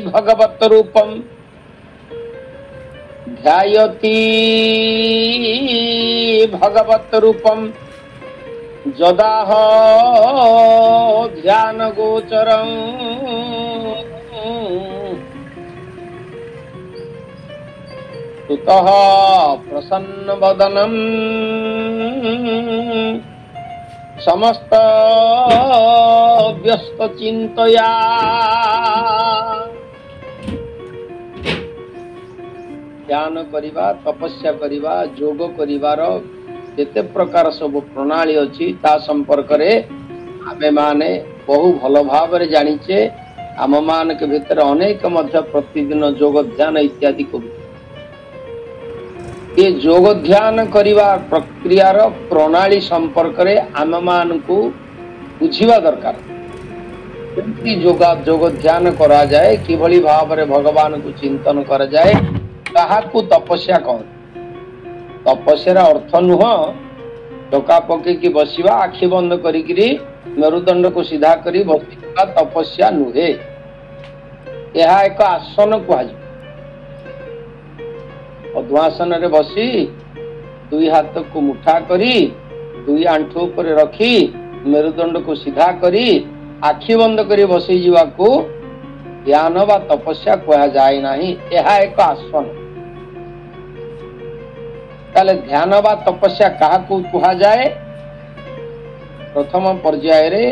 भगवत रूपम ध्यायति भगवत रूपम जदाह ध्यान गोचरं तुतः प्रसन्न वदनम समस्त व्यस्त चिंतया ध्यान करिबा तपस्या करिबा जोग करिवार जेते प्रकार सब प्रणाली अछि ता संपर्क रे आमे माने बहु भल भाव रे जानिचे आम मान के भीतर अनेक मध्य प्रतिदिन जोग ध्यान इत्यादि करू ये जोग ध्यान करिवा प्रक्रियार प्रणाली संपर्क रे आम मान को बुझिबा दरकार केमती जोग ध्यान करा जाए किभली भाव रे भगवान को चिंतन करा जाए ताहाकू तपस्या कह तपस्यार अर्थ नुह टोका पकईकी बसिवा आखि बंद करी मेरुदंड को सीधा करी बसिवा तपस्या नुहे यह एक आसन कह पद्मासन रे बसी दुई हाथ को मुठा करी दुई आंठू पर रखी मेरुदंड को सीधा करी आखि बंद करी बसी जीवा को ध्यान बा तपस्या कह जाए नहीं यह एक आसन ताले ध्यान बा तपस्या क्या कह जाए प्रथम पर्याय रे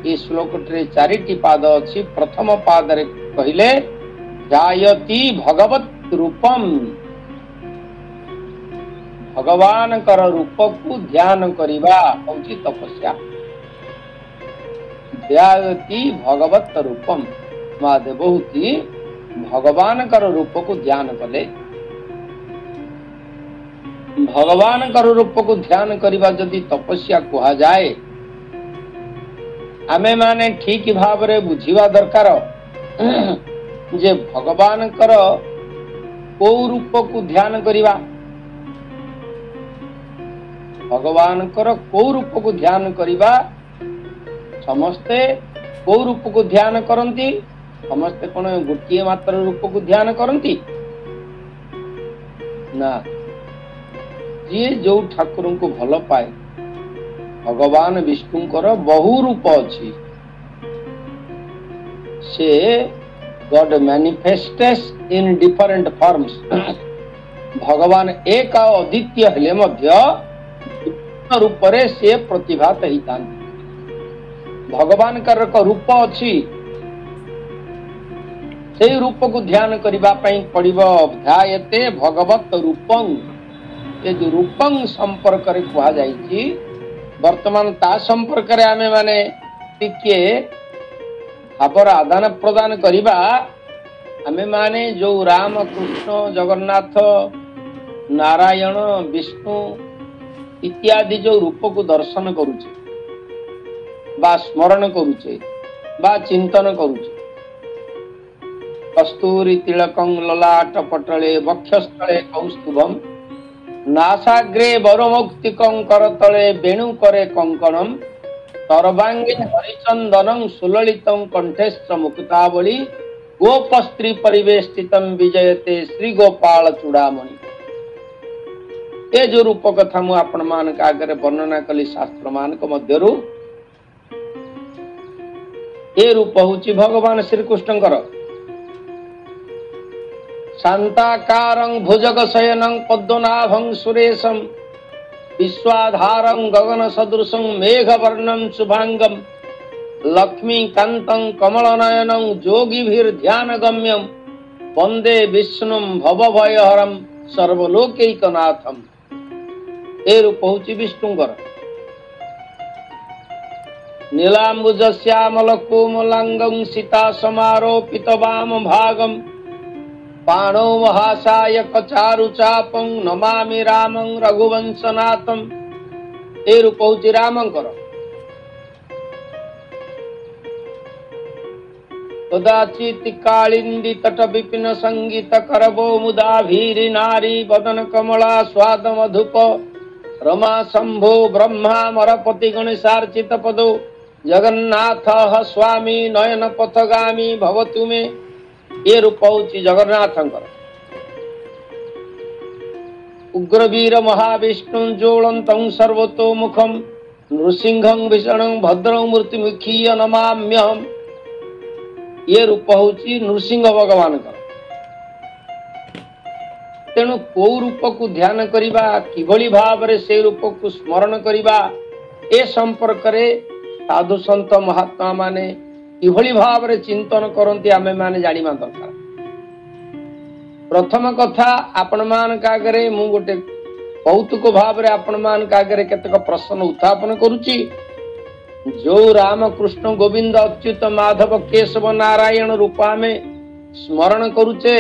ये श्लोक रे चारिटी पाद अछि प्रथम पाद रे कहिले ध्यायति भगवत रूपम भगवान कर रूप को ध्यान करिबा होची तपस्या ध्यायति भगवत रूपम महादेवहूति भगवान कर रूप को ध्यान कले भगवान कर रूप को ध्यान करिबा जदि तपस्या कहा जाए आमे माने ठीक भाव रे बुझिबा दरकार जे भगवान कर को रूप को ध्यान करिबा भगवान कर को रूप को ध्यान करिबा समस्ते को रूप को ध्यान करंती समस्ते कोन गोटिए मात्र रूप को ध्यान करंती ना जी जो ठाकुर को भल पाए भगवान विष्णुकर बहु रूप अच्छी से गॉड मैनिफेस्टेस इन डिफरेंट फॉर्म्स भगवान एक अद्वितीय हेले मध्य रूप रे से प्रतिभात हिता भगवान कर रूप अच्छी से रूप को ध्यान करिबा पई पड़िबो ध्यायते भगवत रूपं ये जो रूपं संपर्क रे कहा जाइछि वर्तमान ता संपर्क रे आमे माने टिके भावर आदान प्रदान करिबा आमे माने जो राम कृष्ण जगन्नाथ नारायण विष्णु इत्यादि जो रूप को दर्शन करूचे बा स्मरण करूचे बा चिंतन करूचे कस्तूरी तिलकं ललाट पटले वक्षस्थले कौस्तुभम नासाग्रे वरमुक्तिकं करतले वेणु करे कंकणम सर्वांगे हरिचंदनं सुललितं कंठेश्च मुक्तावली गोपस्त्री परिवेष्टितं विजयते श्री गोपाल चूड़ामणि ए जो रूप कथा मु आपण मान का आगे वर्णना कली शास्त्र मान को मध्यरु ए रूप होची भगवान श्री कृष्णकर शांताकारं भुजगशयनं पद्मनाभं सुरेशं विश्वाधारं गगन सदृशं मेघवर्णं शुभांगं लक्ष्मीकान्तं कमलनयनं योगिभिर्ध्यानगम्यं वंदे विष्णुं भवभयहरं सर्वलोकैकनाथं ए रूप होची विष्णुकर नीलांबुज श्यामल कोमलांगं सीता समारोपित वाम भागं पाणो महासायक चारु चापं नमामि रामं रघुवंशनाथं ए रूप होची रामंकर कदाचित् कालिंदी तट विपिन संगीत करबो मुदा भीरी नारी बदन कमला स्वाद मधुप रमा शंभो ब्रह्मा मरपति गणेशार्चित पदो जगन्नाथ स्वामी नयन पथगामी भवतु मे ये रूप हूँ जगन्नाथंकर। उग्रवीर महाविष्णु ज्वलंतं सर्वतोमुखम नृसिंहं भीषणं भद्रं मूर्तिमुखीय नमाम्यहम्। ये रूप हूँ नृसिंह भगवान का। तेणु को रूप को ध्यान करिबा किभली भाव से रूप को स्मरण करिबा ए संपर्क रे साधु संत महात्मा माने किभली भाव रे चिंतन करंती आमे माने जानिबा दरकार। प्रथम कथा आपण मान कागरे मु गोटे कौतुक भाव रे आपण मान कागरे केतक प्रश्न उत्थापन करूची। जो राम कृष्ण गोविंद अच्युत माधव केशव नारायण रूप आमे स्मरण करूचे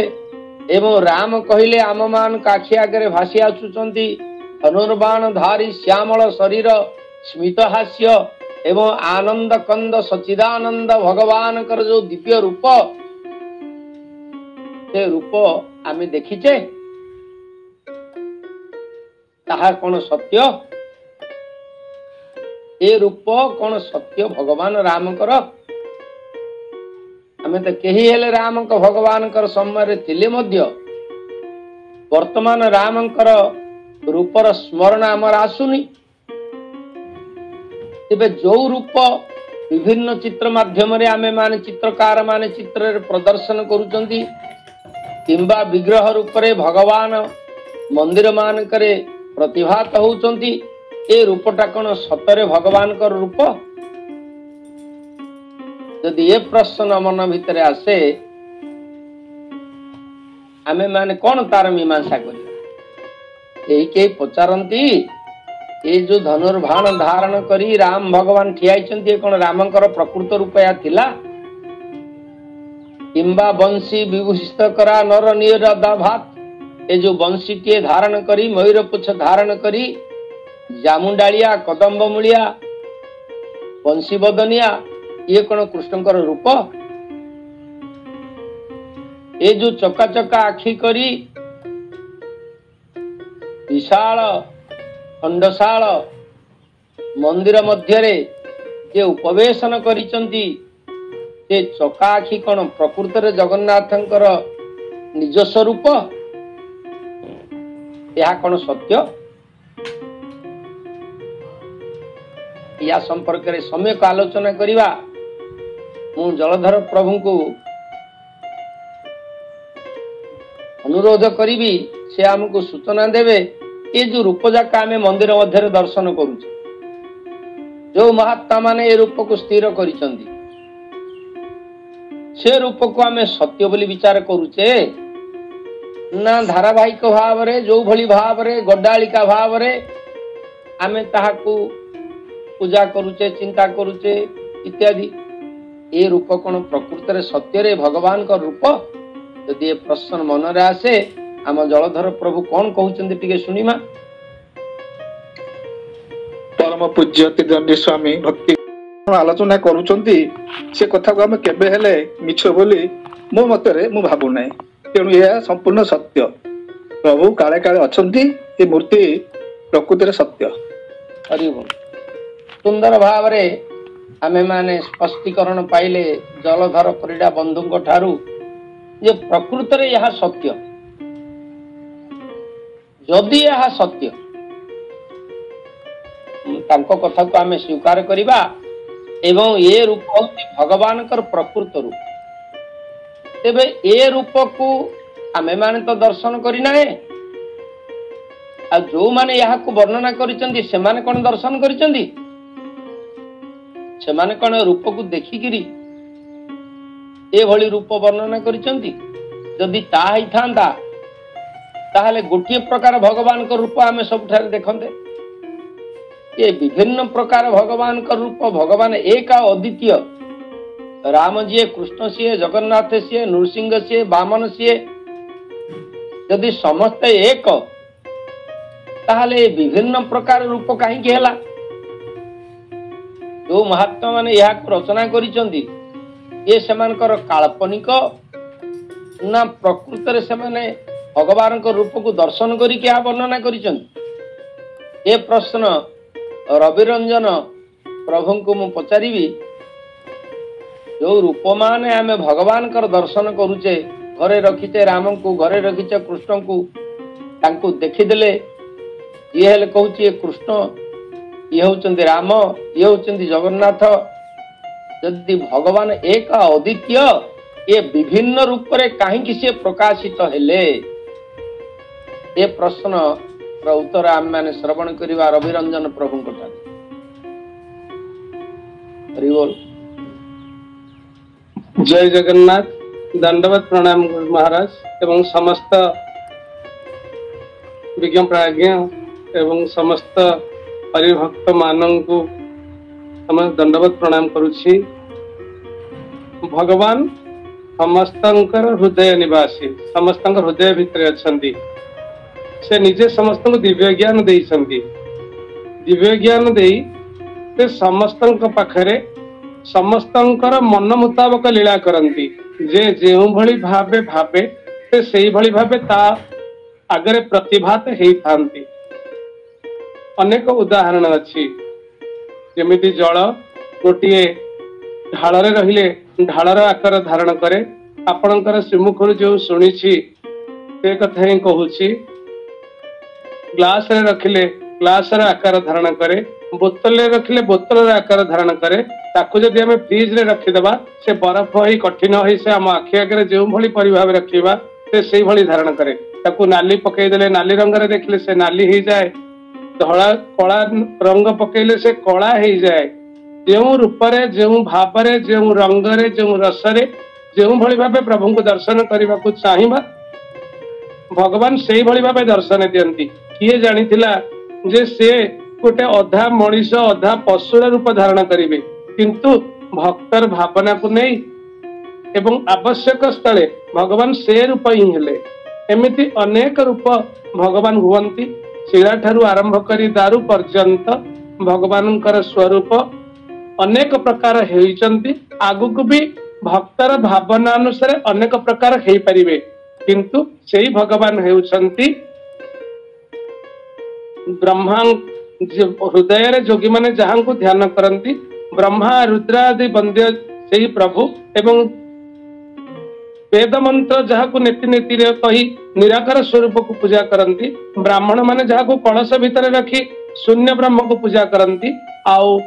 एवं राम कहले आम मान काखी आगे भासी आसुचंती धनुर्बाण धारी श्यामल शरीर स्मित हास्य एवं आनंद कंद सचिदानंद भगवान कर जो दिव्य रूप से रूप आमे देखिचे ताहा कौन सत्य? ए रूप कौन सत्य भगवान राम कर? आमे तो कही हेले राम को भगवान कर समय थिले मध्य वर्तमान राम कर रूपर स्मरण आमर आसुनी। तेबे जो रूप विभिन्न चित्र माध्यम रे आमे माने चित्रकार माने चित्र रे प्रदर्शन करूचंती किंबा विग्रह रूप रे भगवान मंदिर मान करे प्रतिभात होउचंती ए रूपटा कौन सतरे भगवान कर रूप? यदि ये प्रश्न मन भितर आसे आमे माने कौन तार मीमांसा करिया? एई के पचारंती ए जो धनुर्बाण धारण करी राम भगवान ठियाइचंती कौन रामंकर प्रकृत रूप या थिला किंबा बंशी विभूषित करा नर नियदा भात ए जो बंशी के धारण करी मयूर पुछ धारण करी जामुंडालिया कदम्ब मूलिया बंशी बदनिया ये कौन कृष्णकर रूप? ए जो चका चका आखि करी विशाल खंडशाल मंदिर मध्यरे जे उपवेशन करिचंती से चका आखि कौन प्रकृत रे जगन्नाथंकर निज स्वरूप? यह कौन सत्य? या संपर्क रे समय को आलोचना करिवा मु जलधर प्रभु को अनुरोध करी से आमको सूचना देवे ये जो रूप जाक आम मंदिर मध्य दर्शन करुचे जो महात्मा माने ये रूप को स्थिर करिसंती से रूप को आम सत्य बोली विचार करुचे ना धारावाहिक भाव रे जो भली भाव रे गड्डालिका भाव रे आमे ताहाकू पूजा करुचे चिंता करुचे इत्यादि ए रूप कौन प्रकृत रे सत्य रे भगवान का रूप? यदि ये प्रश्न मन रे आसे आम जलधर प्रभु कौन कहउचंती टिके सुनिमा। परम पूज्य त्रिदंडी स्वामी भक्ति आलोचना करूचंती से कथा को हम केबे हेले मिछ बोली मो मतरे मु भाबु नै। तेणु यह संपूर्ण सत्य प्रभु काले काले अछंती ए मूर्ति प्रकृति रे सत्य। हरि बोल। सुंदर भाव रे आमे माने स्पष्टीकरण पाइले जलधर परिडा बंधुंक ठारू जे प्रकृत रे यह सत्य। जदि यह सत्य तांको कथा को आमे स्वीकार करिबा एवं ये रूप होती भगवान कर प्रकृत रूप तेबे ए रूप को आमे माने तो दर्शन करिना है आ जो माने यह को वर्णना करिसंती से माने कोन दर्शन करिसंती से माने कोन रूप को देखिकिरी ए भली रूप वर्णना करिसंती? जदि ता ही थांदा ताहले गोटिए प्रकार भगवान को रूप आमे सबठारे देखंते। ये विभिन्न प्रकार भगवान का रूप भगवान एक अद्वितीय राम जी कृष्ण सी जगन्नाथ सी नृसिंह सी वामन सी यदि समस्त एक ताहले विभिन्न प्रकार रूप कहीं हेला? जो महात्मा माने यह रचना करिसंती ये सेमानकर काल्पनिक ना प्रकृत रे सेमाने भगवान को रूप को दर्शन करी क्या वर्णना करिसंती? ये प्रश्न रविरंजन प्रभु को मु पचारि जो रूप माने आमे भगवान कर दर्शन करूचे घरे रखीचे राम को घरे रखीचे कृष्ण को तांको देखिदेले ये हेले कहूची ये कृष्ण ये होचंदी राम ये होचंदी जगन्नाथ यदि भगवान एक अद्वितीय ये विभिन्न रूप रे काहे से प्रकाशित हेले ये प्रश्न उत्तर आम मैंने श्रवण करिवा रविरंजन प्रभु को हरि बोल। जय जगन्नाथ। दंडवत प्रणाम गुरु महाराज एवं समस्त विज्ञ प्राज्ञ एवं समस्त हरिभक्त मानू समस्त दंडवत प्रणाम करुछि। भगवान समस्तंकर हृदय निवासी समस्तंकर हृदय भितर अछंती से निजे समस्त को दिव्य ज्ञान देइछंती। दिव्य ज्ञान देई से समस्तंक पाखरे समस्तंकर मन मुताबक लीला करंती जे जेउ भली भावे भावे से सेही भली भावे ता आगरे प्रतिभात हेई थांती। अनेक उदाहरण अछि जेमिति जल गोटिए ढाଳରେ रहिले ढाଳର आकार धारण करे। आपणकर श्रीमुखर जो शुणिछि से कथा ही कहूछि। ग्लास रे रखिले ग्लास रे आकार धारण करे, बोतल रे रखिले बोतल रे आकार धारण करे। ताकू जदि आमे फ्रिज रे रखि देबा से बरफ होई कठिन होई से हम आखि आगे जो भली परिभाव रखिबा से सेही भली धारण करे। ताकू नाली पकई देले नाली रंग रे देखले से नाली ही जाए, धला कला रंग पकईले से कला ही जाए। जो रूपरे जो भावरे जो रंगरे जो रसरे जो भली भावे प्रभु को दर्शन करने को चाहिबा भगवान से भली भावे दर्शन दियंती। किए जानिथिला जे से गोटे अधा मनीष अधा पशुर रूप धारण करिवे किंतु भक्तर भावना को नहीं एवं आवश्यक स्थले भगवान से रूप ही हेले। एमिति अनेक रूप भगवान हुवंती। शिला ठारू आरंभ करी दारू पर्यंत भगवानकर स्वरूप अनेक प्रकार हेइचंती। आगुक भी भक्तर भावना अनुसार अनेक प्रकार हेई परिवे किंतु सेही भगवान हेउचंती ब्रह्मा हृदय रे जोगी माने जहां को ध्यान करंती ब्रह्मा रुद्र आदि वंद्य सेही प्रभु एवं वेद मंत्र जहाँ को नीति नीति रे कही निराकार स्वरूप को पूजा करंती। ब्राह्मण माने जहाँ को कलश भितर रखी शून्य ब्रह्म को पूजा करंती। आउ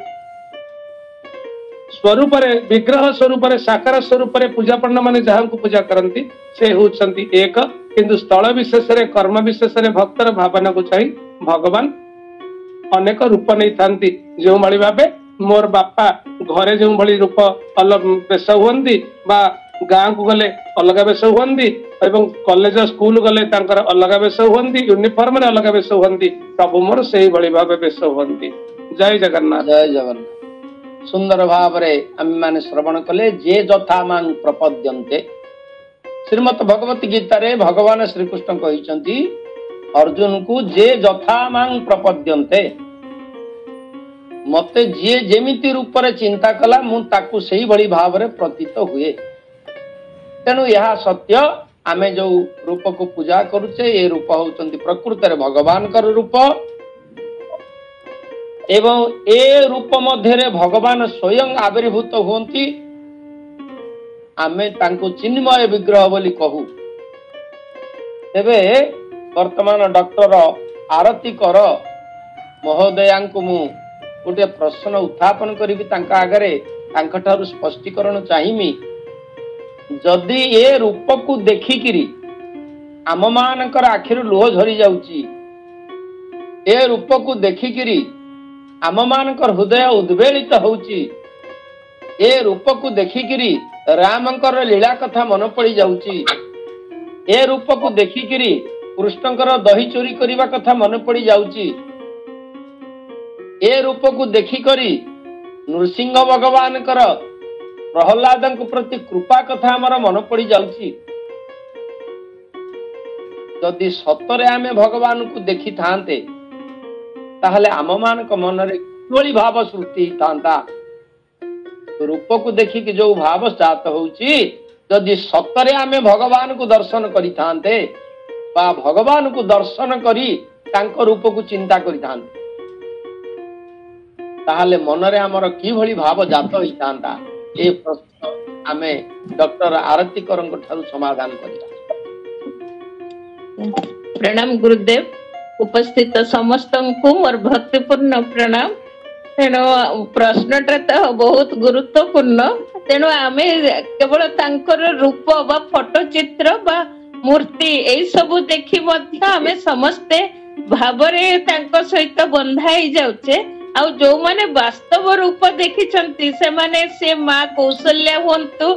स्वरूप रे विग्रह स्वरूप रे साकार स्वरूप रे पूजा पण्ड माने जहाँ को पूजा करंती से होचंती एक किंतु स्थल विशेष रे कर्म विशेष रे भक्तर भावना को चाही भगवान अनेक रूप नहीं थांती। जो भली भावे मोर बापा घरे जो भली रूप अलग बेश हुअंती बा गाँ को गले अलग बेश हुअंती एवं कॉलेज स्कूल गले तांकर अलग बेश हुअंती यूनिफॉर्म रे अलग बेश हुअंती प्रभु मोर सेही भली भावे बेश हुअंती। जय जगन्नाथ। जय जगन्नाथ। सुंदर भाव रे आम माने श्रवण कले जे जथा मां प्रपद्यन्ते। श्रीमद भगवत गीता रे भगवान श्री कृष्ण कहिसंती अर्जुन को जे जथा मां प्रपद्यन्ते मते जे जेमिति रूप रे चिंता कला मु ताकू सेही भली भाव रे प्रतीत हुए। तेणु यह सत्य आमे जो रूप को पूजा करूचे ये रूप होचंती प्रकृत रे भगवान कर रूप एवं ए रूप मध्य रे भगवान स्वयं आविर्भूत हुंती। आमे तांको चिन्मय विग्रह बोली कहू। तेबे वर्तमान डॉक्टर आरती कर महोदयांको मु गोटे प्रश्न उत्थापन करी तांका आगरे तांका ठारू स्पष्टीकरण चाहिमी। जदि ए रूप को देखिकिरी आम मानकर आखिर लुह झरी जाउची ए रूप को देखिकिरी आम मानकर हृदय उद्वेलित होउची ए रूप को देखिकिरी रामंकर लीला कथा मन पड़ी जाउची ए रूप को देखिकिरी कृष्णकर दही चोरी करिवा कथा मन पड़ी जाउची ए रूप को देखिकरी नृसिंह भगवान कर प्रहलाद प्रति कृपा कथा हमारा मन पड़ी जाउची। जदि सतरे आमे भगवान को देखि थांते ताहले आम मान मन रे किभली भाव सृष्टि थांता। रूप को देखि कि जो भाव जात होउची जदि सतरे आमे भगवान को दर्शन करि थांते बा भगवान को दर्शन करी तांको रूप को चिंता करि थांते ताहले मनरे आमर किभଳି भाव जात होइतांता ए प्रश्न आमे डॉक्टर आरती करंग ठारू समाधान करिया। प्रणाम गुरुदेव, उपस्थित समस्त को मोर भक्तिपूर्ण प्रणाम। तेणु प्रश्नटा तो बहुत गुरुत्वपूर्ण। तेणु आमे केवल तांकर रूप बा फोटो चित्र बा मूर्ति एई सब देखि मध्य आमे समस्ते भावरे तांको सहित बंधाई जाउचे। आ जो माने वास्तव रूप देखिछंती से माने से माँ कौशल्या हुंतु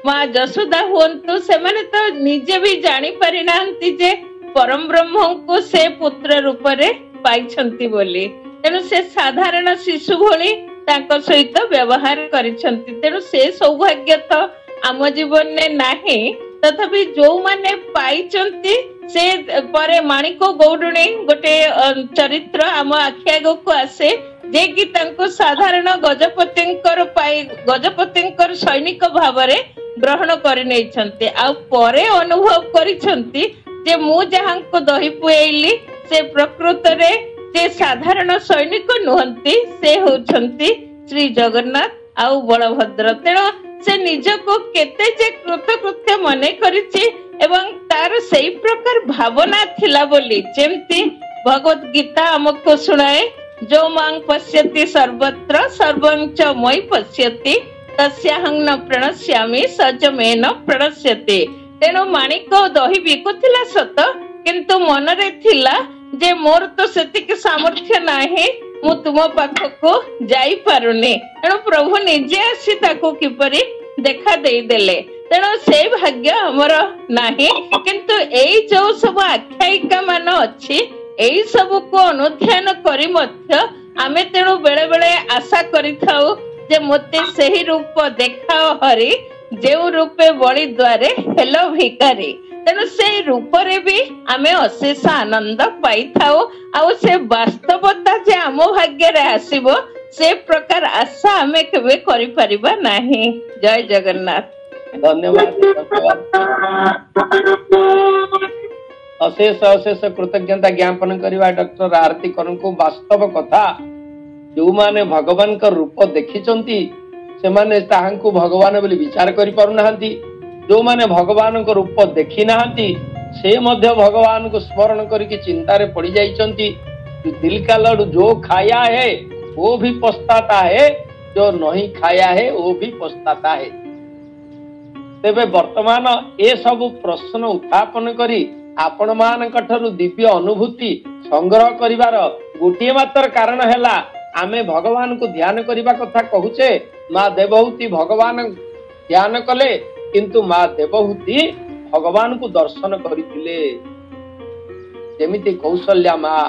माँ जशोदा हुंतु से माने तो निजे भी जानी पारि नाहंती जे परम ब्रह्म को से पुत्र रूप रे पाइछंती बोली। तेणु से साधारण शिशु भली तांको सहित व्यवहार करिछंती। तेणु से सौभाग्य तो आम जीवन ने नाही। तथापि जो माने पाइछंती से परे माणिको गौडुणी गोटे चरित्र आम आखि आगको आसे जे कि तांको साधारण गजपतिंकर सैनिक भावरे ग्रहण करि नैछंती। आ परे अनुभव करिछंती जे मु जहांको दही पुएली से प्रकृत रे जे साधारण सैनिक नुहंती से होछंती श्री जगन्नाथ आउ बलभद्र। तेणु से निजको केते जे कृतकृत्य मने करिछि एवं तार सेई प्रकार भावना थिला बोली जेमती भगवत गीता हमको सुनाए जो मांग पश्यति सर्वत्र सर्वं च मयि पश्यति तस्याहं न प्रणश्यामि सच मे न प्रणश्यति। तेणु माणिक दही बिकुथिला सत किंतु मनरे थिला जे मोर तो सेतिक सामर्थ्य नाही मु तुम पाखको जाई पारुनी। तेणु प्रभु निजे आसी ताको किपरि देखा देई देले। तेणु से भाग्य हमर नाही। किंतु एई जो सब आख्यायिका मान अछि एई सब को अनुध्यान करी मध्य आमे तेणु बेले बेले आशा करिथाउ जे मते सही रूप देखाओ हरि जेउ रूपे बळी द्वारे हेलो भिकारी। तेणु से रूप रे भी आमे अशेष आनंद पाई थाओ। आउ से वास्तवता जे आम भाग्य रे आसीबो से प्रकार आशा आमे केबे करि परिबा नाही। जय जगन्नाथ। धन्यवाद अशेष अशेष कृतज्ञता ज्ञापन करवा डॉक्टर आरती करन को। वास्तव कथा जो माने भगवान का रूप देखिचंती से माने ताहांकु भगवान बोली विचार करि पारु नाहंती। जो माने भगवान को रूप देखी नाहंती से मध्य भगवान को स्मरण करके चिंता रे पड़ी जाइचंती। दिल का लड्डू जो खाया है वो भी पछताता है, जो नहीं खाया है वो भी पछताता है। तेबे वर्तमान ए सब प्रश्न उत्थापन करी आपण मानक ठरू दिव्य अनुभूति संग्रह करिवार गोटे मात्र कारण हैला आमे भगवान को ध्यान करिबा कथा कहूचे। माँ देवहूति भगवान ध्यान कले किंतु माँ देवहूति भगवान को दर्शन करिथिले। जेमिति कौशल्या माँ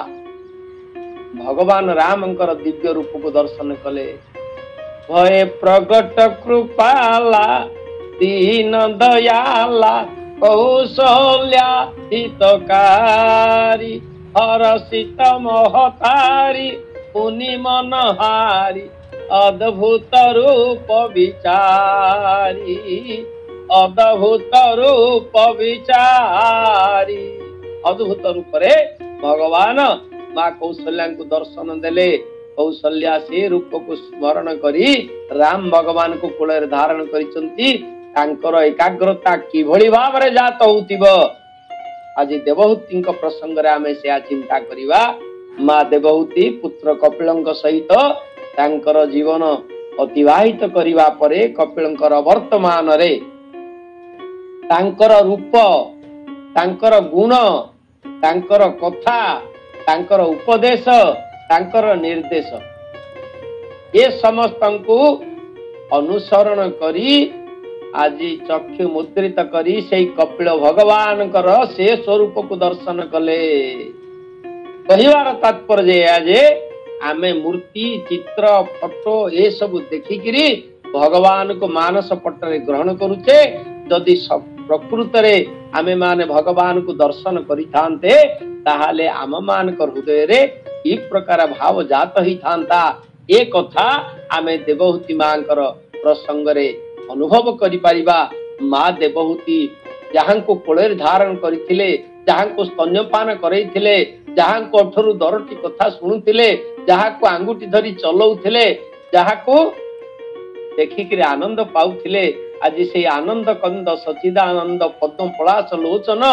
भगवान रामंकर दिव्य रूप को दर्शन कले। भय प्रगट कृपाला दीन दयाला कौशल्या हितकारी हरसित महतारी मुनि मनहारी अद्भुत रूप विचारी अद्भुत रूप विचारी। अद्भुत रूप रे भगवान माँ कौशल्या को दर्शन देले। कौशल्या से रूप को स्मरण करी राम भगवान को कूल धारण करिसंती। तांकर एकाग्रता किभଳି भावरे जात होतिबो आज देवहूति प्रसंग रे आमे से चिंता करिवा। माँ देवहूति पुत्र कपिलंक सहित तांकर जीवन अतिवाहित करिवा परे कपिलंकर वर्तमान रे तांकर रूप तांकर गुण तांकर कथा तांकर उपदेश तांकर निर्देश ये समस्तंकु अनुसरण करी आज चक्षु मुद्रित करी से कपिल भगवान कर से स्वरूप को दर्शन कले। कहिवार तात्पर्य आज आमे मूर्ति चित्र फोटो ये सब देखिकिरी भगवान को मानस पटरे ग्रहण करुचे। जदि प्रकृत रे आमे माने भगवान को दर्शन करिथांते ताहाले आम मान हृदय रे ई प्रकार भाव जात ही थांता। ए कथा आमे देवहूति मांकर प्रसंग रे अनुभव करि परिबा। माँ देवहूति जहां को कोलेर धारण करिथिले जहां को स्तन्यपान करैथिले ଯାହାଙ୍କ ଠାରୁ 10ଟି କଥା ଶୁଣୁଥିଲେ, ଯାହାକୁ ଆଙ୍ଗୁଠି ଧରି ଚଲଉଥିଲେ, ଯାହାକୁ ଦେଖିକିରି ଆନନ୍ଦ ପାଉଥିଲେ, ଆଜି ସେଇ ଆନନ୍ଦ କନ୍ଦ ସଚିଦାନନ୍ଦ ପଦ୍ମ ପଳାଶ ଲୋଚନ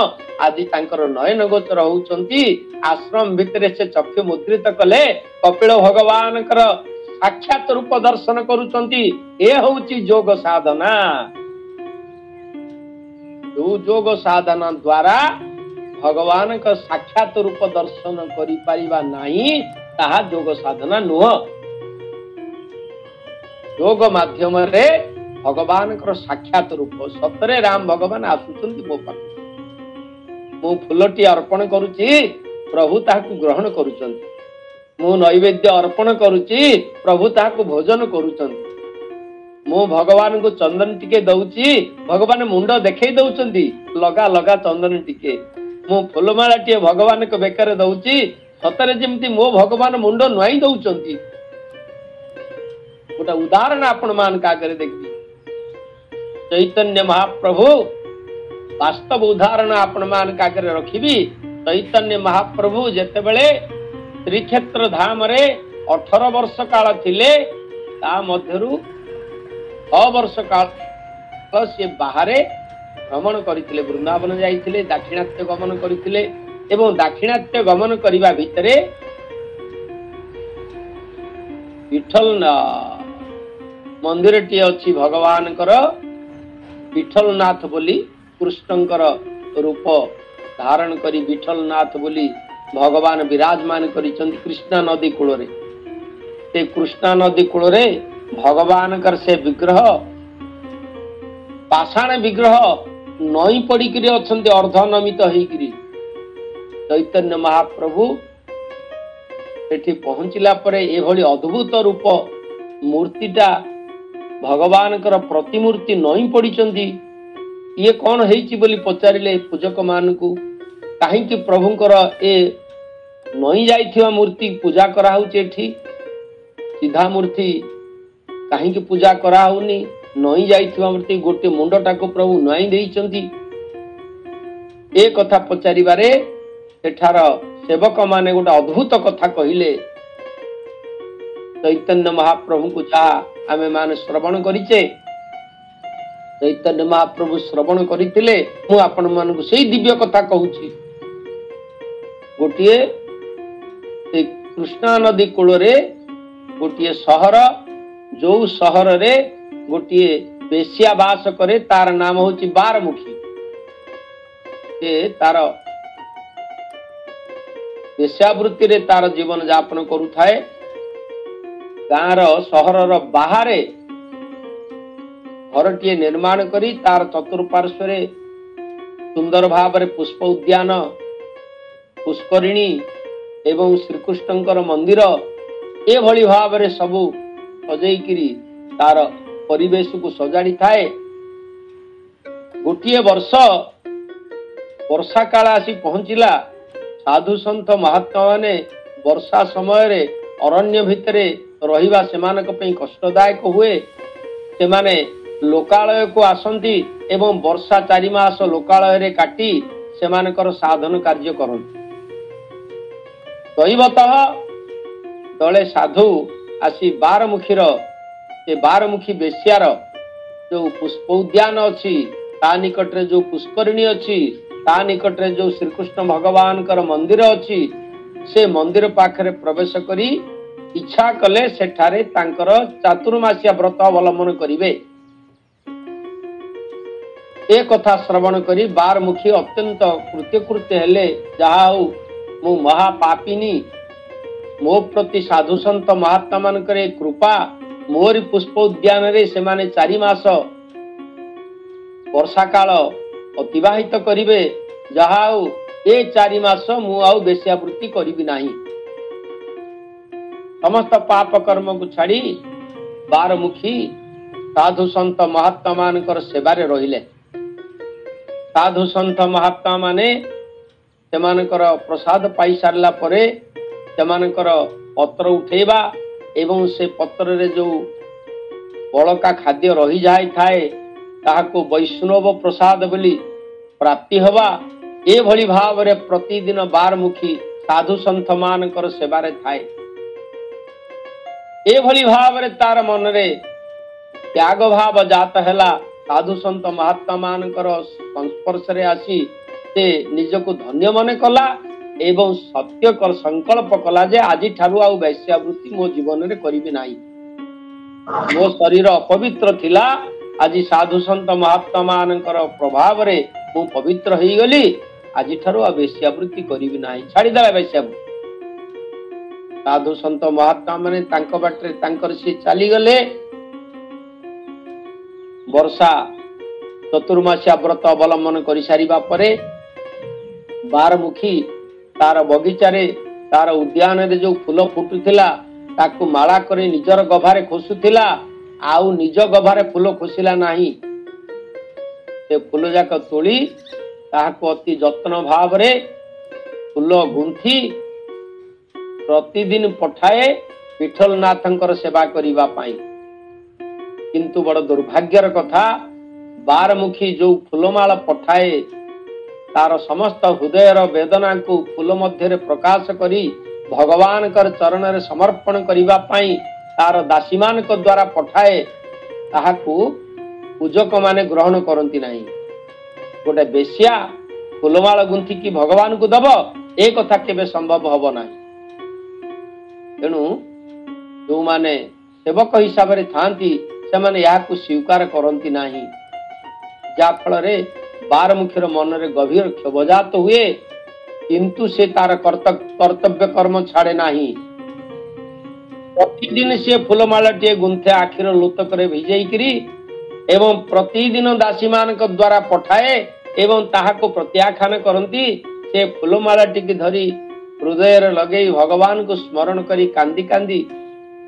ଆଜି ତାଙ୍କର ନୟନ ଗୋଚର ହଉଛନ୍ତି। ଆଶ୍ରମ ଭିତରେ ସେ ଚକ୍ଷୁ ମୁଦ୍ରିତ କଲେ, କପିଳ ଭଗବାନଙ୍କର ସାକ୍ଷାତ ରୂପ ଦର୍ଶନ କରୁଛନ୍ତି। ଏ ହଉଛି ଯୋଗ ସାଧନା। ଯୋଉ ଯୋଗ ସାଧନା ଦ୍ୱାରା ଭଗବାନଙ୍କ ସାକ୍ଷାତ ରୂପ ଦର୍ଶନ କରିପାରିବା ନାହିଁ, ତାହା ଯୋଗ ସାଧନା ନୁହଁ। ଯୋଗ ମାଧ୍ୟମରେ ଭଗବାନଙ୍କର ସାକ୍ଷାତ ରୂପ, ସତରେ ରାମ ଭଗବାନ ଆସୁଛନ୍ତି ମୋ ପାଖକୁ, ମୁଁ ଫୁଲଟି ଅର୍ପଣ କରୁଛି, ପ୍ରଭୁ ତାହାକୁ ଗ୍ରହଣ କରୁଛନ୍ତି। ମୁଁ ନୈବେଦ୍ୟ ଅର୍ପଣ କରୁଛି, ପ୍ରଭୁ ତାହାକୁ ଭୋଜନ କରୁଛନ୍ତି। ମୁଁ ଭଗବାନଙ୍କୁ ଚନ୍ଦନ ଟିକେ ଦଉଛି, ଭଗବାନ ମୁଣ୍ଡ ଦେଖେଇ ଦଉଛନ୍ତି, ଲଗା ଲଗା ଚନ୍ଦନ ଟିକେ। ମୁଁ ଫୁଲମାଳାଟିଏ ଭଗବାନଙ୍କ ବେକରେ ଦଉଛି, ସତରେ ଯେମିତି ମୋ ଭଗବାନ ମୁଣ୍ଡ ନୁଆଇଁ ଦଉଛନ୍ତି। ଗୋଟେ ଉଦାହରଣ ଆପଣ ମାନଙ୍କ ଆଗରେ ଦେଖିବି, ଚୈତନ୍ୟ ମହାପ୍ରଭୁ ବାସ୍ତବ ଉଦାହରଣ ଆପଣ ମାନଙ୍କ ଆଗରେ ରଖିବି। ଚୈତନ୍ୟ ମହାପ୍ରଭୁ ଯେତେବେଳେ ଶ୍ରୀକ୍ଷେତ୍ର ଧାମରେ 18 ବର୍ଷ କାଳ ଥିଲେ, ତା ମଧ୍ୟରୁ 6 ବର୍ଷ କାଳ ସେ ବାହାରେ ଭ୍ରମଣ କରିଥିଲେ, ବୃନ୍ଦାବନ ଯାଇଥିଲେ, ଦାକ୍ଷିଣାତ୍ୟ ଗମନ କରିଥିଲେ। ଏବଂ ଦାକ୍ଷିଣାତ୍ୟ ଗମନ କରିବା ଭିତରେ ବିଠଲ ମନ୍ଦିରଟିଏ ଅଛି ଭଗବାନଙ୍କର, ବିଠଲନାଥ ବୋଲି, କୃଷ୍ଣଙ୍କର ରୂପ ଧାରଣ କରି ବିଠଲନାଥ ବୋଲି ଭଗବାନ ବିରାଜମାନ କରିଛନ୍ତି କୃଷ୍ଣା ନଦୀ କୂଳରେ। ସେ କୃଷ୍ଣା ନଦୀ କୂଳରେ ଭଗବାନଙ୍କର ସେ ବିଗ୍ରହ, ପାଷାଣ ବିଗ୍ରହ ନଈ ପଡିକିରି ଅଛନ୍ତି, ଅର୍ଦ୍ଧନମିତ ହେଇକିରି। ଚୈତନ୍ୟ ମହାପ୍ରଭୁ ସେଠି ପହଞ୍ଚିଲା ପରେ ଏଭଳି ଅଦ୍ଭୁତ ରୂପ ମୂର୍ତ୍ତିଟା, ଭଗବାନଙ୍କର ପ୍ରତିମୂର୍ତ୍ତି ନଈ ପଡିଛନ୍ତି। ଇଏ କଣ ହେଇଛି ବୋଲି ପଚାରିଲେ ପୂଜକ ମାନଙ୍କୁ। କାହିଁକି ପ୍ରଭୁଙ୍କର ଏ ନଈ ଯାଇଥିବା ମୂର୍ତ୍ତି ପୂଜା କରାହଉଛି? ଏଠି ସିଧା ମୂର୍ତ୍ତି କାହିଁକି ପୂଜା କରାହଉନି? ନଈ ଯାଇଥିବା ମୂର୍ତ୍ତି ଗୋଟେ ମୁଣ୍ଡଟାକୁ ପ୍ରଭୁ ନଈ ଦେଇଛନ୍ତି। ଏ କଥା ପଚାରିବାରେ ସେଠାର ସେବକ ମାନେ ଗୋଟେ ଅଦ୍ଭୁତ କଥା କହିଲେ। ଚୈତନ୍ୟ ମହାପ୍ରଭୁଙ୍କୁ ଯାହା ଆମେ ମାନେ ଶ୍ରବଣ କରିଛେ, ଚୈତନ୍ୟ ମହାପ୍ରଭୁ ଶ୍ରବଣ କରିଥିଲେ, ମୁଁ ଆପଣ ମାନଙ୍କୁ ସେଇ ଦିବ୍ୟ କଥା କହୁଛି। ଗୋଟିଏ କୃଷ୍ଣା ନଦୀ କୂଳରେ ଗୋଟିଏ ସହର, ଯୋଉ ସହରରେ ଗୋଟିଏ ବେଶ୍ୟା ବାସ କରେ, ତାର ନାମ ହଉଛି ବାରମୁଖୀ। ସେ ତାର ବେଶ୍ୟାବୃତ୍ତିରେ ତାର ଜୀବନ ଯାପନ କରୁଥାଏ। ଗାଁର ସହରର ବାହାରେ ଘରଟିଏ ନିର୍ମାଣ କରି ତାର ଚତୁଃପାର୍ଶ୍ୱରେ ସୁନ୍ଦର ଭାବରେ ପୁଷ୍ପ ଉଦ୍ୟାନ, ପୁଷ୍କରିଣୀ ଏବଂ ଶ୍ରୀକୃଷ୍ଣଙ୍କର ମନ୍ଦିର ଏଭଳି ଭାବରେ ସବୁ ସଜେଇକିରି ତାର ପରିବେଶକୁ ସଜାଡ଼ିଥାଏ। ଗୋଟିଏ ବର୍ଷା କାଳ ଆସି ପହଞ୍ଚିଲା। ସାଧୁ ସନ୍ଥ ମହାତ୍ମା ମାନେ ବର୍ଷା ସମୟରେ ଅରଣ୍ୟ ଭିତରେ ରହିବା ସେମାନଙ୍କ ପାଇଁ କଷ୍ଟଦାୟକ ହୁଏ। ସେମାନେ ଲୋକାଳୟକୁ ଆସନ୍ତି ଏବଂ ବର୍ଷା 4 ମାସ ଲୋକାଳୟରେ କାଟି ସେମାନଙ୍କର ସାଧନ କାର୍ଯ୍ୟ କରନ୍ତି। ଦୈବତଃ ଦଳେ ସାଧୁ ଆସି ବାରମୁଖୀର, ସେ ବାରମୁଖୀ ବେଶ୍ୟାର ଯୋଉ ପୁଷ୍ପ ଉଦ୍ୟାନ ଅଛି, ତା ନିକଟରେ ଯୋଉ ପୁଷ୍କରିଣୀ ଅଛି, ତା ନିକଟରେ ଯୋଉ ଶ୍ରୀକୃଷ୍ଣ ଭଗବାନଙ୍କର ମନ୍ଦିର ଅଛି, ସେ ମନ୍ଦିର ପାଖରେ ପ୍ରବେଶ କରି ଇଚ୍ଛା କଲେ ସେଠାରେ ତାଙ୍କର ଚାତୁର୍ମାସିଆ ବ୍ରତ ଅବଲମ୍ବନ କରିବେ। ଏ କଥା ଶ୍ରବଣ କରି ବାରମୁଖୀ ଅତ୍ୟନ୍ତ କୃତ୍ୟକୃତ୍ୟ ହେଲେ। ଯାହା ହଉ, ମୁଁ ମହାପାପିନୀ, ମୋ ପ୍ରତି ସାଧୁ ସନ୍ଥ ମହାତ୍ମା ମାନଙ୍କର କୃପା, ମୋରି ପୁଷ୍ପ ଉଦ୍ୟାନରେ ସେମାନେ 4 ମାସ ବର୍ଷା କାଳ ଅତିବାହିତ କରିବେ। ଯାହା ହଉ, ଏ 4 ମାସ ମୁଁ ଆଉ ବେଶ୍ୟାବୃତ୍ତି କରିବି ନାହିଁ। ସମସ୍ତ ପାପ କର୍ମକୁ ଛାଡ଼ି ବାରମୁଖୀ ସାଧୁ ସନ୍ଥ ମହାତ୍ମା ମାନଙ୍କର ସେବାରେ ରହିଲେ। ସାଧୁ ସନ୍ଥ ମହାତ୍ମା ମାନେ ସେମାନଙ୍କର ପ୍ରସାଦ ପାଇ ସାରିଲା ପରେ ସେମାନଙ୍କର ପତ୍ର ଉଠେଇବା ଏବଂ ସେ ପତ୍ରରେ ଯୋଉ ବଳକା ଖାଦ୍ୟ ରହିଯାଇଥାଏ ତାହାକୁ ବୈଷ୍ଣବ ପ୍ରସାଦ ବୋଲି ପ୍ରାପ୍ତି ହେବା, ଏଭଳି ଭାବରେ ପ୍ରତିଦିନ ବାରମୁଖୀ साधु सन्थ मानकर सेवारे थाए। एभली भावरे तार मनरे त्याग भाव जात हैला। साधु सन्त महात्मा मानकर संस्पर्श रे आसी से निजको धन्य मने कला एवं सत्य कर संकल्प कला जे आज ठारू आ वैश्यावृत्ति मो जीवन रे करिबे नाही। मो शरीर अपवित्र थिला, आज साधु सन्त महात्मा मानकर प्रभाव रे मु पवित्र होई गली। आज ठारू आ वैश्यावृत्ति करिबे नाही, छाड़ी देला वैश्यावृत्ति। साधु सन्त महात्मा माने तांको बाटरे तांकर से चली गले। वर्षा चतुर्मासिया व्रत अवलंबन कर सारिबा परे बारमुखी तार बगीचारे तार उद्यान रे जो फूल फुटुथिला ताकू माला करे निजर गभारे खोसुथिला, आउ निज गभारे फूल खोसिला नाही। से फूल जाक तोली ताहाको अति जत्न भाव रे फूल गुंथी प्रतिदिन पठाए विठल नाथंकर सेवा करिबा पाई। किंतु बड़ दुर्भाग्यर कथा, बारमुखी जो फूलमाला पठाए तार समस्त हृदयर वेदना को फूल मध्य प्रकाश करी भगवान कर चरण रे समर्पण करिबा पाई तार दासी मान को द्वारा पठाए, ताहाकू पूजक माने ग्रहण करंती नाही। गोटे बेश्या फूलमाला गुंथी की भगवान को दब, ए कथा केबे संभव हब नाही। तेणु जो माने सेवक हिसाब रे थांती से माने याकू स्वीकार करंती नाही, जा फल रे बारमुखीर मन रे गभीर क्षोभजात हुए, किंतु से तार कर्तव्य कर्म छाड़े नाही। प्रतिदिन से फूलमाला टे गुंथे आखिर लोतक रे भिजई करी एवं प्रतिदिन दासी मान द्वारा पठाए एवं ताहाको प्रत्याख्यान करंती। से फूलमाला टी धरी हृदय रे लगेई भगवान को स्मरण करी कांदी कांदी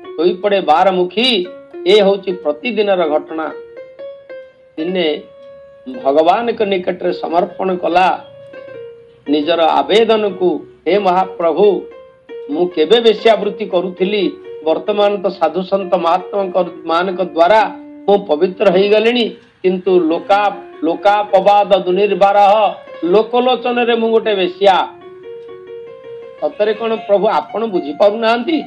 सोई पड़े बारमुखी। ए होची प्रतिदिन घटना। दिने भगवान के निकट रे समर्पण कला निजर आवेदन को, हे महाप्रभु मु केबे वेश्यावृत्ति करुथिली, वर्तमान तो साधु संत महात्मा मान द्वारा मु पवित्र हो गलेनी, किंतु लोकापवाद दुर्निर्बारः लोकलोचन रे मु गोटे वेश्या। सतरे कौन प्रभु आपण बुझी पारु नांती?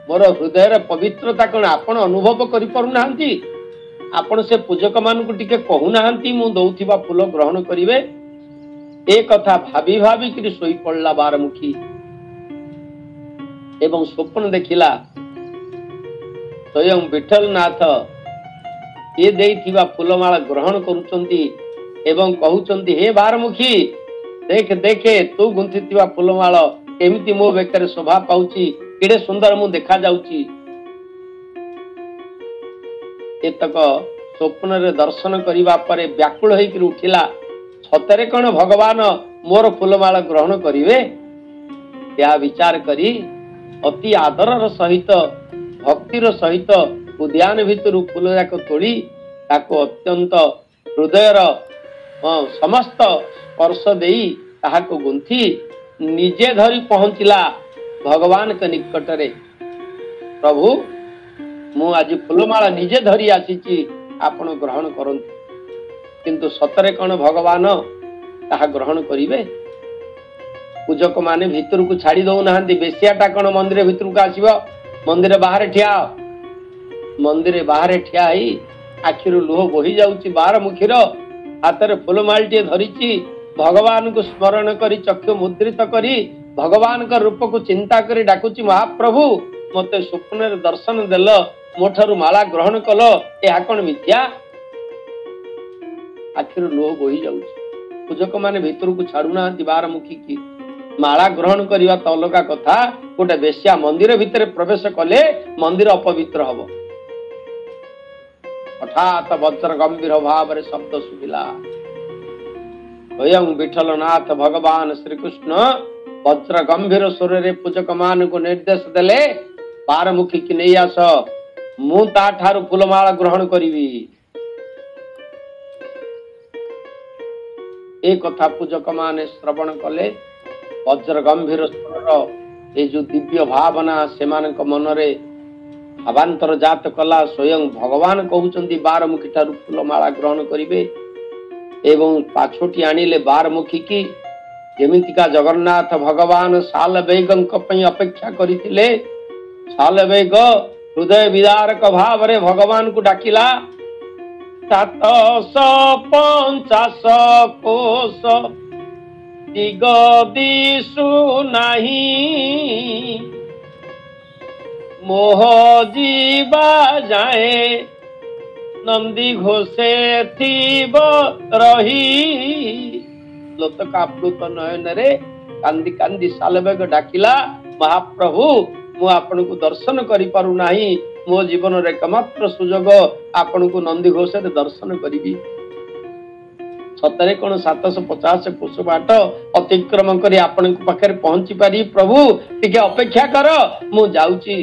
मोर हृदय रे पवित्रता कौन आपण अनुभव करि पारु नांती? आपण से पूजक मान को टिके कहू नांती मु दउथिबा फूल ग्रहण करिवे? ए कथा भाभी भाभी कि सोई पड़ला बारमुखी एवं स्वप्न देखिला स्वयं विठल नाथ ये देइथिबा फूलमाला ग्रहण करुचंती एवं कहउचंती, हे बारमुखी देख देखे तू गुंथिथिबा फूलमाला केमिति मो बेकर शोभा पाउची, केडे सुंदर मु देखा जाउची। एतक स्वप्न रे दर्शन करिबा परे व्याकुल होइकि उठिला, सतरे कौन भगवान मोर फूलमाला ग्रहण करिवे? या विचार करी अति आदर सहित भक्तिर सहित उद्यान भितर फूल जाक तोड़ी ताको अत्यंत हृदयर समस्त स्पर्श देई ताहाको गुंथी निजे धरी पहुंचला भगवान के निकट रे। प्रभु मु आज फूलमाला निजे धरी आसीची, आपण ग्रहण करंतु। किंतु सतरे कौन भगवान ताहा ग्रहण करिवे? पूजक माने भितर को छाड़ी दउ नाहंती। बेसियाटा कौन मंदिर भितर को आसीबो? मंदिर बाहर ठिया, मंदिर बाहर ठिया ही आखिरु लुह बोही जाउची। बारमुखीर हाथ में फूलमालटी धरिची, भगवान को स्मरण करी चक्षु मुद्रित करी भगवान का रूप को चिंता करी डाकुची, महाप्रभु मते स्वप्न दर्शन देल, मोठरू माला ग्रहण कल, यह कौन मिथ्या? आखिर लुह बोही जाउची। पूजक माने भितर को छाड़ू ना बारमुखी की माला ग्रहण करवा तो अलगा कथा, गोटे वेश्या मंदिर भितर प्रवेश कले मंदिर अपवित्र हब। हठात वज्र गंभीर भाव रे शब्द सुनिला। स्वयं विठल नाथ भगवान श्री कृष्ण वज्र गंभीर स्वर रे पूजक मान को निर्देश देले, बारमुखी की नहीं आस, मु ता ठारू फूलमाला ग्रहण करिवी। ए कथा पूजक माने श्रवण कले। वज्र गंभीर स्वर ए जो दिव्य भावना से मन रे भावांतर जात कला। स्वयं भगवान कहउचंती बारमुखी ठारू फूलमाला ग्रहण करिवे एवं पाछोटी आनिले बारमुखी की ଯେମିତିକା ଜଗନ୍ନାଥ ଭଗବାନ ଶାଲବେଗଙ୍କ ପାଇଁ ଅପେକ୍ଷା କରିଥିଲେ। ଶାଲବେଗ ହୃଦୟ ବିଦାରକ ଭାବରେ ଭଗବାନଙ୍କୁ ଡାକିଲା। 750 କୋଶ ଦିଗ ଦିଶୁ ନାହିଁ, ମୋହ ଯିବା ଯାଏ ନନ୍ଦୀ ଘୋଷେ ଥିବ ରହି। ଲୋତକ ଆପ୍ଲୁତ ନୟନରେ କାନ୍ଦି କାନ୍ଦି ଶାଲବେଗ ଡାକିଲା, ମହାପ୍ରଭୁ ମୁଁ ଆପଣଙ୍କୁ ଦର୍ଶନ କରିପାରୁନାହିଁ, ମୋ ଜୀବନର ଏକମାତ୍ର ସୁଯୋଗ ଆପଣଙ୍କୁ ନନ୍ଦୀ ଘୋଷରେ ଦର୍ଶନ କରିବି। ସତରେ କଣ 750 କୋଶ ବାଟ ଅତିକ୍ରମ କରି ଆପଣଙ୍କ ପାଖରେ ପହଞ୍ଚି ପାରିବି? ପ୍ରଭୁ ଟିକେ ଅପେକ୍ଷା କର, ମୁଁ ଯାଉଛି।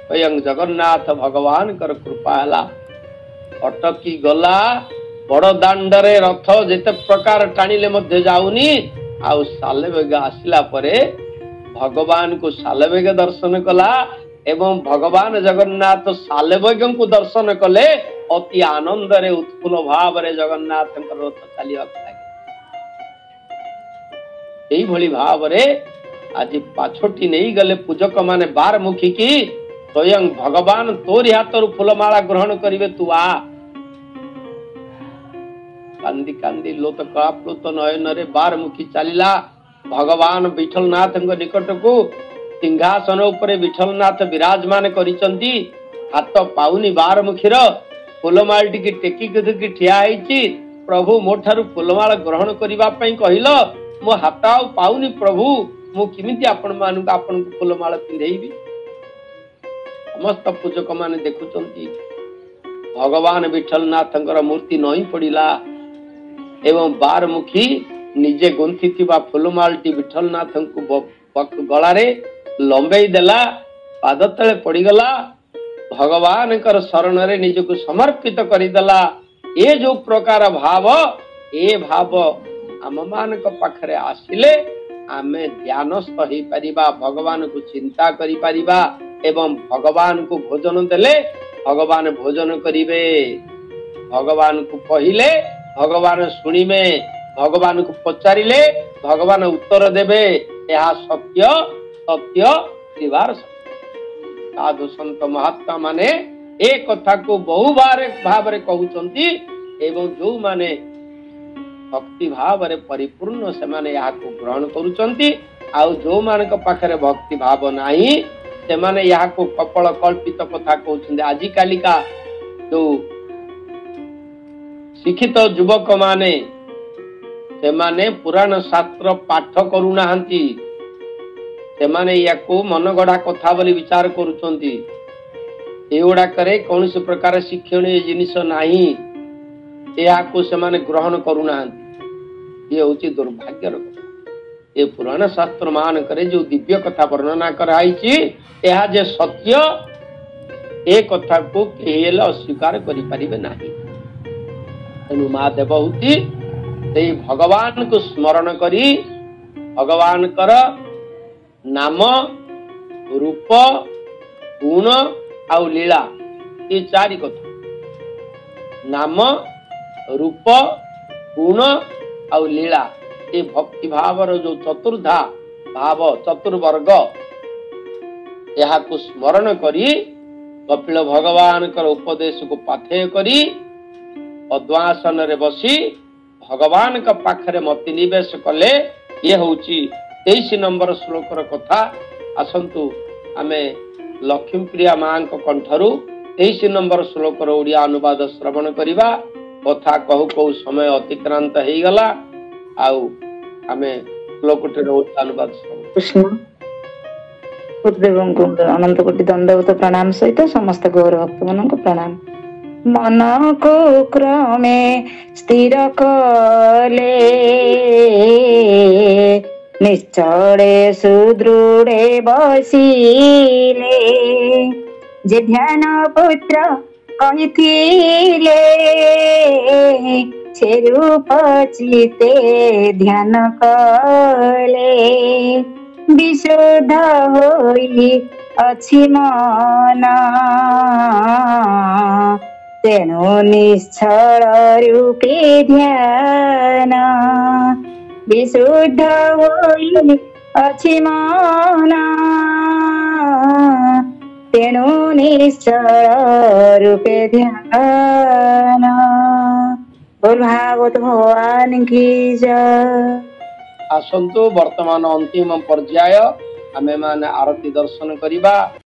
ସ୍ୱୟଂ ଜଗନ୍ନାଥ ଭଗବାନଙ୍କର କୃପା ହେଲା, ଅଟକି ଗଲା। ବଡ ଦାଣ୍ଡରେ ରଥ ଯେତେ ପ୍ରକାର ଟାଣିଲେ ମଧ୍ୟ ଯାଉନି। ଆଉ ଶାଲବେଗ ଆସିଲା ପରେ ଭଗବାନଙ୍କୁ ଶାଲବେଗ ଦର୍ଶନ କଲା ଏବଂ ଭଗବାନ ଜଗନ୍ନାଥ ଶାଲବେଗଙ୍କୁ ଦର୍ଶନ କଲେ। ଅତି ଆନନ୍ଦରେ ଉତ୍ଫୁଲ୍ଲ ଭାବରେ ଜଗନ୍ନାଥଙ୍କର ରଥ ଚାଲିବାକୁ ଲାଗେ। এইଭଳି ଭାବରେ ଆଜି ପାଛୋଟି ନେଇଗଲେ ପୂଜକ ମାନେ ବାରମୁଖୀ କି, ସ୍ୱୟଂ ଭଗବାନ ତୋରି ହାତରୁ ଫୁଲମାଳା ଗ୍ରହଣ କରିବେ, ତୁ ଆ। କାନ୍ଦି କାନ୍ଦି ଲୋତକ ଆପ୍ଲୁତ ନୟନରେ ବାରମୁଖୀ ଚାଲିଲା ଭଗବାନ ବିଠଲନାଥଙ୍କ ନିକଟକୁ। ସିଂହାସନ ଉପରେ ବିଠଲନାଥ ବିରାଜମାନ କରିଛନ୍ତି। ହାତ ପାଉନି ବାରମୁଖୀର, ଫୁଲମାଳ ଟିକେ ଟେକିକି ଧରିକି ଠିଆ ହେଇଛି। ପ୍ରଭୁ ମୋ ଠାରୁ ଫୁଲମାଳ ଗ୍ରହଣ କରିବା ପାଇଁ କହିଲ, ମୋ ହାତ ଆଉ ପାଉନି ପ୍ରଭୁ, ମୁଁ କେମିତି ଆପଣଙ୍କୁ ଫୁଲମାଳ ପିନ୍ଧେଇବି? ସମସ୍ତ ପୂଜକ ମାନେ ଦେଖୁଛନ୍ତି ଭଗବାନ ବିଠଲନାଥଙ୍କର ମୂର୍ତ୍ତି ନଇଁ ପଡିଲା ଏବଂ ବାରମୁଖୀ ନିଜେ ଗୁନ୍ଥିଥିବା ଫୁଲମାଳଟି ବିଠଲନାଥଙ୍କୁ ଗଳାରେ ଲମ୍ବେଇ ଦେଲା, ପାଦ ତଳେ ପଡିଗଲା, ଭଗବାନଙ୍କର ଶରଣରେ ନିଜକୁ ସମର୍ପିତ କରିଦେଲା। ଏ ଯୋଉ ପ୍ରକାର ଭାବ, ଏ ଭାବ ଆମମାନଙ୍କ ପାଖରେ ଆସିଲେ ଆମେ ଧ୍ୟାନସ୍ଥ ହେଇପାରିବା, ଭଗବାନଙ୍କୁ ଚିନ୍ତା କରିପାରିବା ଏବଂ ଭଗବାନଙ୍କୁ ଭୋଜନ ଦେଲେ ଭଗବାନ ଭୋଜନ କରିବେ। ଭଗବାନଙ୍କୁ କହିଲେ ଭଗବାନ ଶୁଣିବେ, ଭଗବାନଙ୍କୁ ପଚାରିଲେ ଭଗବାନ ଉତ୍ତର ଦେବେ। ଏହା ସତ୍ୟ, ସତ୍ୟ ଥିବାର ସାଧୁ ସନ୍ଥ ମହାତ୍ମା ମାନେ ଏ କଥାକୁ ବହୁ ଭାବରେ କହୁଛନ୍ତି ଏବଂ ଯୋଉମାନେ ଭକ୍ତି ଭାବରେ ପରିପୂର୍ଣ୍ଣ ସେମାନେ ଏହାକୁ ଗ୍ରହଣ କରୁଛନ୍ତି। ଆଉ ଯୋଉମାନଙ୍କ ପାଖରେ ଭକ୍ତି ଭାବ ନାହିଁ ସେମାନେ ଏହାକୁ କପଳ କଳ୍ପିତ କଥା କହୁଛନ୍ତି। ଆଜିକାଲିକା ଯୋଉ ଶିକ୍ଷିତ ଯୁବକ ମାନେ ସେମାନେ ପୁରାଣ ଶାସ୍ତ୍ର ପାଠ କରୁନାହାନ୍ତି, ସେମାନେ ୟାକୁ ମନଗଢା କଥା ବୋଲି ବିଚାର କରୁଛନ୍ତି। ଏଗୁଡାକରେ କୌଣସି ପ୍ରକାର ଶିକ୍ଷଣୀୟ ଜିନିଷ ନାହିଁ, ଏହାକୁ ସେମାନେ ଗ୍ରହଣ କରୁନାହାନ୍ତି। ଇଏ ହଉଛି ଦୁର୍ଭାଗ୍ୟର କଥା। ଏ ପୁରାଣ ଶାସ୍ତ୍ର ମାନଙ୍କରେ ଯୋଉ ଦିବ୍ୟ କଥା ବର୍ଣ୍ଣନା କରାଯାଇଛି, ଏହା ଯେ ସତ୍ୟ ଏ କଥାକୁ କେହି ହେଲେ ଅସ୍ୱୀକାର କରିପାରିବେ ନାହିଁ। ତେଣୁ ମା ଦେବହୂତି ସେଇ ଭଗବାନଙ୍କୁ ସ୍ମରଣ କରି ଭଗବାନଙ୍କର ନାମ, ରୂପ, ଗୁଣ ଆଉ ଲୀଳା, ଏ ଚାରି କଥା, ନାମ, ରୂପ, ଗୁଣ ଆଉ ଲୀଳା, ଏ ଭକ୍ତି ଭାବର ଯୋଉ ଚତୁର୍ଧା ଭାବ, ଚତୁର୍ବର୍ଗ, ଏହାକୁ ସ୍ମରଣ କରି କପିଳ ଭଗବାନଙ୍କର ଉପଦେଶକୁ ପାଥେୟ କରି ପଦ୍ମାସନରେ ବସି ଭଗବାନଙ୍କ ପାଖରେ ମତି ନିବେଶ କଲେ। ଇଏ ହଉଛି 23 ନମ୍ବର ଶ୍ଲୋକର କଥା। ଆସନ୍ତୁ ଆମେ ଲକ୍ଷ୍ମୀପ୍ରିୟା ମାଙ୍କ କଣ୍ଠରୁ 23 ନମ୍ବର ଶ୍ଲୋକର ଓଡ଼ିଆ ଅନୁବାଦ ଶ୍ରବଣ କରିବା। କଥା କହୁ କହୁ ସମୟ ଅତିକ୍ରାନ୍ତ ହେଇଗଲା, ଆଉ ଆମେ ଶ୍ଲୋକଟିର ଓଡ଼ିଆ ଅନୁବାଦ ଶ୍ରବଣ କୃଷ୍ଣ ଗୁରୁଦେବଙ୍କୁ ଅନନ୍ତ କୋଟି ଦଣ୍ଡବତ ପ୍ରଣାମ ସହିତ ସମସ୍ତ ଗୌର ଭକ୍ତ ମାନଙ୍କୁ ପ୍ରଣାମ। ମନକୁ କ୍ରମେ ସ୍ଥିର କଲେ ନିଶ୍ଚଳେ ସୁଦୃଢେ ବସିଲେ, ଯେ ଧ୍ୟାନ ପୁତ୍ର କହିଥିଲେ ସେ ରୂପ ଚିତେ ଧ୍ୟାନ କଲେ। ବିଶୁଦ୍ଧ ହୋଇ ଅଛି ମନ ତେଣୁ ନିଶ୍ଚଳ ରୂପେ ଧ୍ୟାନ। विशुद्ध होई अछि मन तेणु निश्चल रूपे ध्यान। बोल भागवत भगवान की जय। आसंतु वर्तमान अंतिम पर्याय आमे माने आरती दर्शन करिबा।